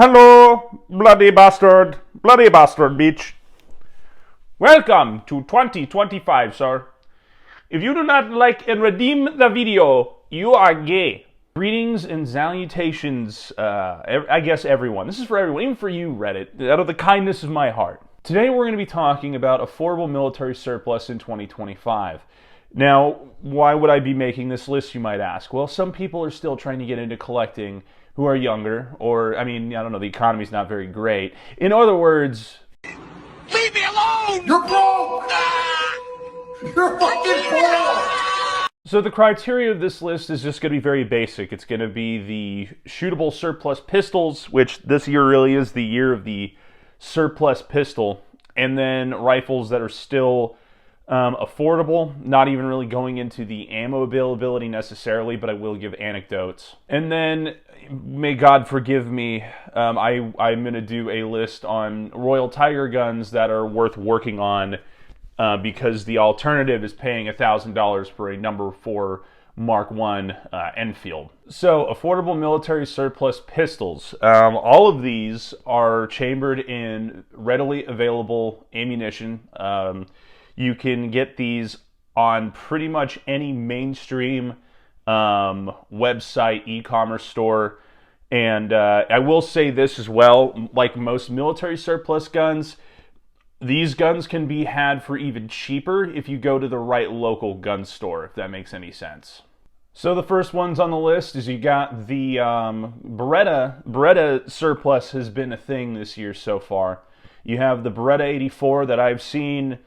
Hello, bloody bastard beach. Welcome to 2025, sir. If you do not like and redeem the video, you are gay. Greetings and salutations, I guess everyone. This is for everyone, even for you, Reddit, out of the kindness of my heart. Today we're going to be talking about affordable military surplus in 2025. Now, why would I be making this list, you might ask? Well, some people are still trying to get into collecting who are younger, or, I don't know, the economy's not very great. In other words... Leave me alone! You're broke! You're fucking broke! So the criteria of this list is just going to be very basic. It's going to be the shootable surplus pistols, which this year really is the year of the surplus pistol, and then rifles that are still affordable, not even really going into the ammo availability necessarily, but I will give anecdotes. And then, may God forgive me, I'm going to do a list on Royal Tiger guns that are worth working on because the alternative is paying $1,000 for a number 4 Mark I Enfield. So, affordable military surplus pistols. All of these are chambered in readily available ammunition. You can get these on pretty much any mainstream website, e-commerce store. And I will say this as well, like most military surplus guns, these guns can be had for even cheaper if you go to the right local gun store, if that makes any sense. So the first ones on the list is you got the Beretta. Beretta surplus has been a thing this year so far. You have the Beretta 84 that I've seen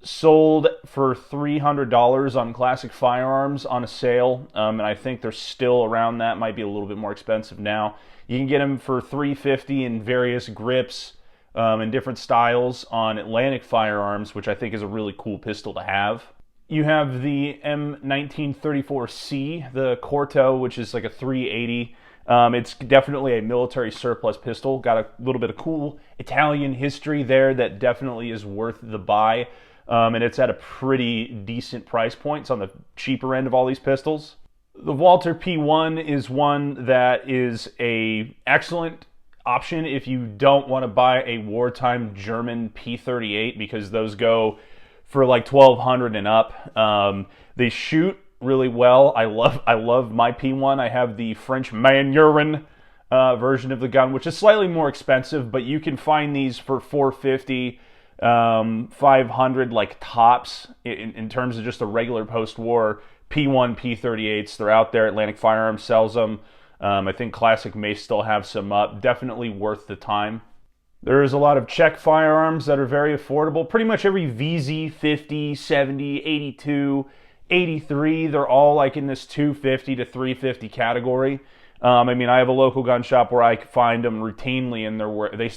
sold for $300 on Classic Firearms on a sale, and I think they're still around that. Might be a little bit more expensive now. You can get them for $350 in various grips and different styles on Atlantic Firearms, which I think is a really cool pistol to have. You have the M1934C, the Corto, which is like a 380. It's definitely a military surplus pistol. Got a little bit of cool Italian history there that definitely is worth the buy. And it's at a pretty decent price point. It's on the cheaper end of all these pistols. The Walther P1 is one that is a excellent option if you don't want to buy a wartime German P38, because those go for like $1,200 and up. They shoot really well. I love my P1. I have the French Maneurin version of the gun, which is slightly more expensive, but you can find these for $450. 500 like tops in terms of just a regular post-war P1, P38s. They're out there. Atlantic Firearms sells them. I think Classic may still have some up. Definitely worth the time. There is a lot of Czech firearms that are very affordable. Pretty much every VZ 50, 70, 82, 83, they're all like in this 250 to 350 category. I have a local gun shop where I find them routinely, and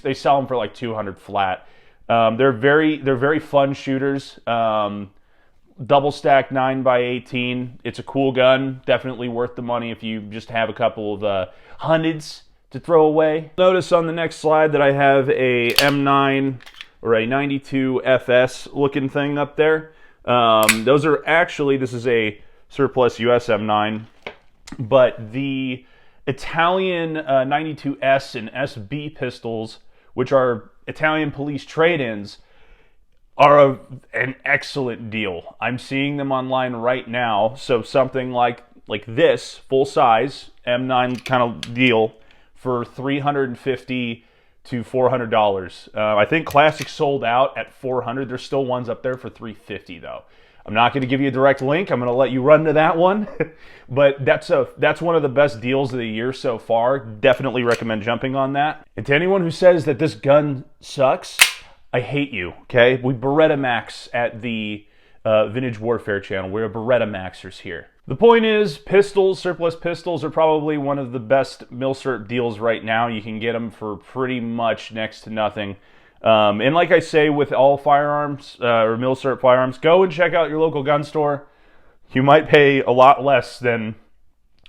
they sell them for like $200 flat. They're very fun shooters. Double stack 9x18. It's a cool gun. Definitely worth the money if you just have a couple of hundreds to throw away. Notice on the next slide that I have a M9 or a 92 FS looking thing up there. Those are actually, this is a surplus US M9, but the Italian 92S and SB pistols, which are Italian police trade-ins, are an excellent deal. I'm seeing them online right now. So something like this full-size M9 kind of deal for $350 to $400. I think Classic sold out at $400. There's still ones up there for $350 though. I'm not going to give you a direct link. I'm going to let you run to that one. But that's one of the best deals of the year so far. Definitely recommend jumping on that. And to anyone who says that this gun sucks, I hate you, okay? We Beretta Max at the Vintage Warfare channel. We're Beretta Maxers here. The point is, pistols, surplus pistols, are probably one of the best milsurp deals right now. You can get them for pretty much next to nothing. And like I say with all firearms, or milsurp firearms, go and check out your local gun store. You might pay a lot less than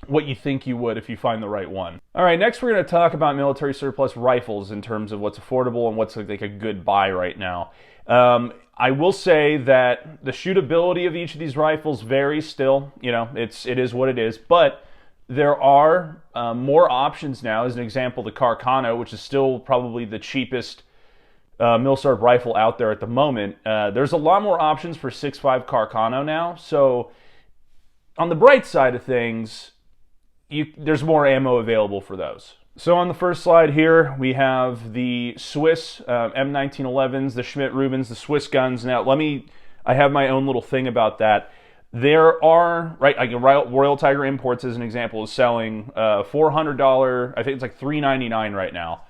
what you think you would if you find the right one. All right, next we're going to talk about military surplus rifles in terms of what's affordable and what's like a good buy right now. I will say that the shootability of each of these rifles varies still. You know, it is what it is, but There are more options now. As an example, the Carcano, which is still probably the cheapest Milsurp rifle out there at the moment. There's a lot more options for 6.5 Carcano now. So on the bright side of things, there's more ammo available for those. So on the first slide here, we have the Swiss M1911s, the Schmidt-Rubens, the Swiss guns. Now, I have my own little thing about that. There are, right, like Royal Tiger Imports, as an example, is selling $400, I think it's like $399 right now,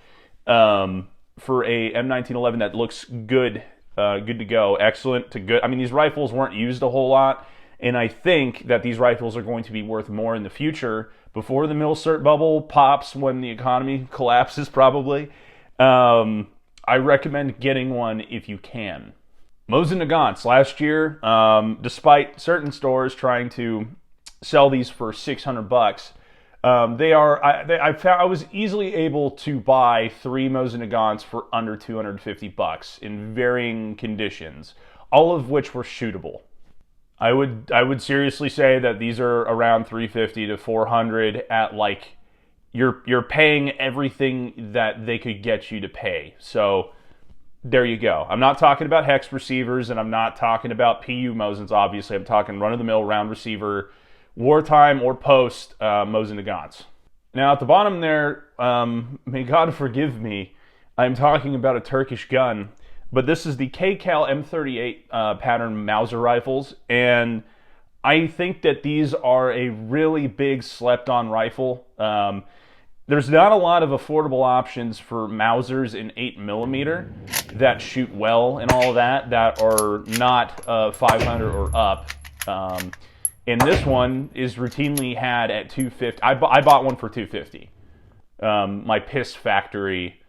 for a M1911 that looks good, good to go, excellent to good. I mean, these rifles weren't used a whole lot, and I think that these rifles are going to be worth more in the future, before the Milsurp bubble pops, when the economy collapses probably. I recommend getting one if you can. Mosin Nagants last year, despite certain stores trying to sell these for $600, I was easily able to buy 3 Mosin Nagants for under $250 in varying conditions, all of which were shootable. I would seriously say that these are around $350 to $400 at, like, you're paying everything that they could get you to pay. So there you go. I'm not talking about hex receivers, and I'm not talking about PU Mosins, obviously. I'm talking run-of-the-mill round receiver, wartime or post Mosin Nagants. Now at the bottom there, may God forgive me, I'm talking about a Turkish gun. But this is the K-Cal M38 pattern Mauser rifles, and I think that these are a really big slept-on rifle. There's not a lot of affordable options for Mausers in 8mm that shoot well and all of that are not 500 or up. And this one is routinely had at $250. I bought one for $250. My Piss Factory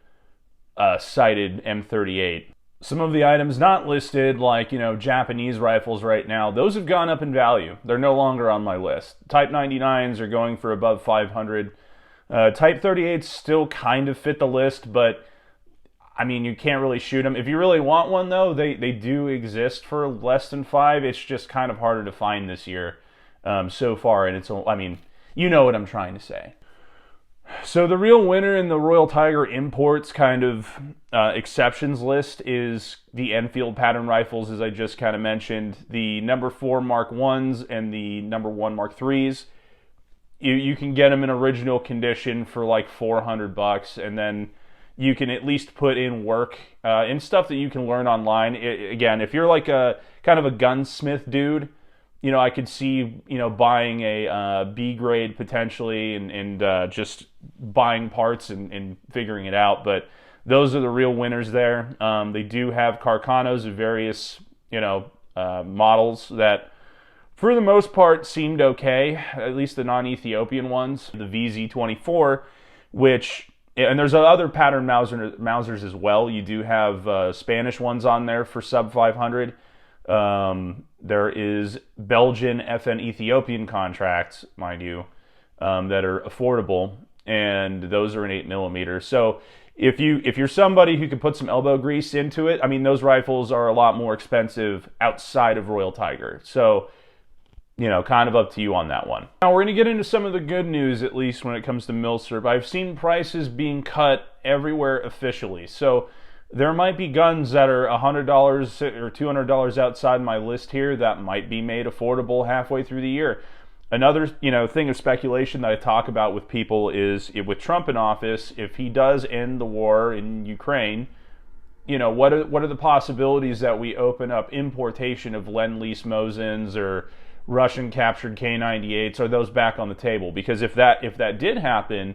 sighted M38. Some of the items not listed, like, Japanese rifles right now, those have gone up in value. They're no longer on my list. Type 99s are going for above 500. Type 38s still kind of fit the list, but, I mean, you can't really shoot them. If you really want one, though, they do exist for less than 5. It's just kind of harder to find this year so far, and you know what I'm trying to say. So the real winner in the Royal Tiger Imports kind of exceptions list is the Enfield pattern rifles, as I just kind of mentioned. The number 4 Mark 1s and the number 1 Mark 3s. You can get them in original condition for like $400, and then you can at least put in work in stuff that you can learn online. Again, if you're like a kind of a gunsmith dude, I could see, buying a B grade potentially and just buying parts and figuring it out. But those are the real winners there. They do have Carcanos of various, models that, for the most part, seemed okay, at least the non-Ethiopian ones. The VZ24, and there's other pattern Mausers as well. You do have Spanish ones on there for sub 500. There is Belgian FN Ethiopian contracts, mind you, that are affordable, and those are in 8mm. So if you're somebody who can put some elbow grease into it, I mean, those rifles are a lot more expensive outside of Royal Tiger. So, kind of up to you on that one. Now we're going to get into some of the good news, at least when it comes to Milsurp. I've seen prices being cut everywhere officially. So there might be guns that are $100 or $200 outside my list here that might be made affordable halfway through the year. Another, thing of speculation that I talk about with people is, with Trump in office, if he does end the war in Ukraine, what are the possibilities that we open up importation of Lend-Lease Mosins or Russian captured K98s? Are those back on the table? Because if that did happen,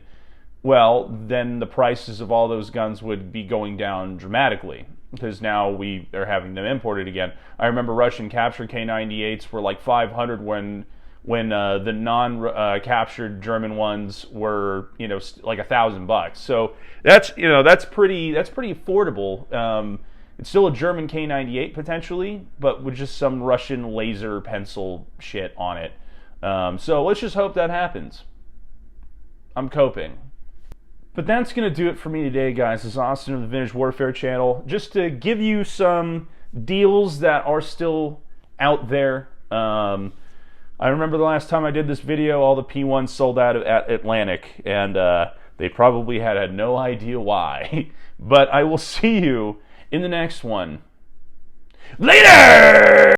well, then the prices of all those guns would be going down dramatically, because now they're having them imported again. I remember Russian captured K98s were like 500 when the non-captured German ones were, like $1,000. So that's pretty affordable. It's still a German K98 potentially, but with just some Russian laser pencil shit on it. So let's just hope that happens. I'm coping. But that's going to do it for me today, guys. This is Austin of the Vintage Warfare channel. Just to give you some deals that are still out there. I remember the last time I did this video, all the P1s sold out at Atlantic, and they probably had no idea why. But I will see you in the next one. Later!